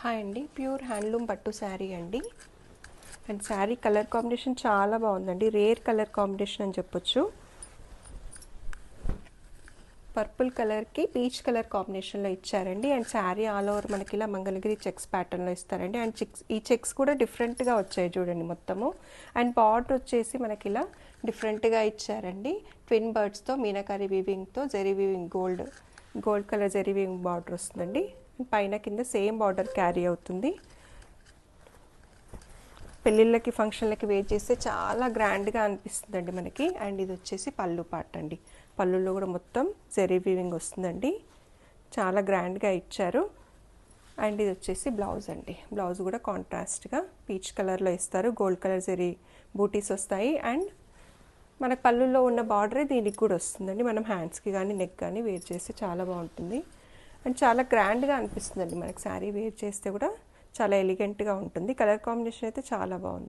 Hi అండి, pure handloom పట్టు శారీ అండి. అండ్ శారీ కలర్ కాంబినేషన్ చాలా బాగుందండి. రేర్ కలర్ కాంబినేషన్ అని చెప్పొచ్చు. పర్పుల్ కలర్కి పీచ్ కలర్ కాంబినేషన్లో ఇచ్చారండి. అండ్ శారీ ఆల్ ఓవర్ మనకి ఇలా మంగళగిరి చెక్స్ ప్యాటర్న్లో ఇస్తారండి. అండ్ ఈ చెక్స్ కూడా డిఫరెంట్గా వచ్చాయి చూడండి మొత్తము. అండ్ బార్డర్ వచ్చేసి మనకి ఇలా డిఫరెంట్గా ఇచ్చారండి. ట్విన్ బర్డ్స్తో మీనాకారి వీవింగ్తో zari weaving gold colour zari weaving border వస్తుందండి. పైన కింద సేమ్ బార్డర్ క్యారీ అవుతుంది. పెళ్ళిళ్ళకి ఫంక్షన్లకి వేర్ చేస్తే చాలా గ్రాండ్గా అనిపిస్తుందండి మనకి. అండ్ ఇది వచ్చేసి పళ్ళు పార్ట్ అండి. పళ్ళులో కూడా మొత్తం జెరీ వీవింగ్ వస్తుందండి. చాలా గ్రాండ్గా ఇచ్చారు. అండ్ ఇది వచ్చేసి బ్లౌజ్ అండి. బ్లౌజ్ కూడా కాంట్రాస్ట్గా పీచ్ కలర్లో ఇస్తారు. గోల్డ్ కలర్ జెరీ బూటీస్ వస్తాయి. అండ్ మనకు పళ్ళుల్లో ఉన్న బార్డరే దీనికి కూడా వస్తుందండి. మనం హ్యాండ్స్కి కానీ నెక్ కానీ వేర్ చేస్తే చాలా బాగుంటుంది. అండ్ చాలా గ్రాండ్గా అనిపిస్తుందండి మనకి శారీ వేర్ చేస్తే కూడా చాలా ఎలిగెంట్గా ఉంటుంది. కలర్ కాంబినేషన్ అయితే చాలా బాగుంది.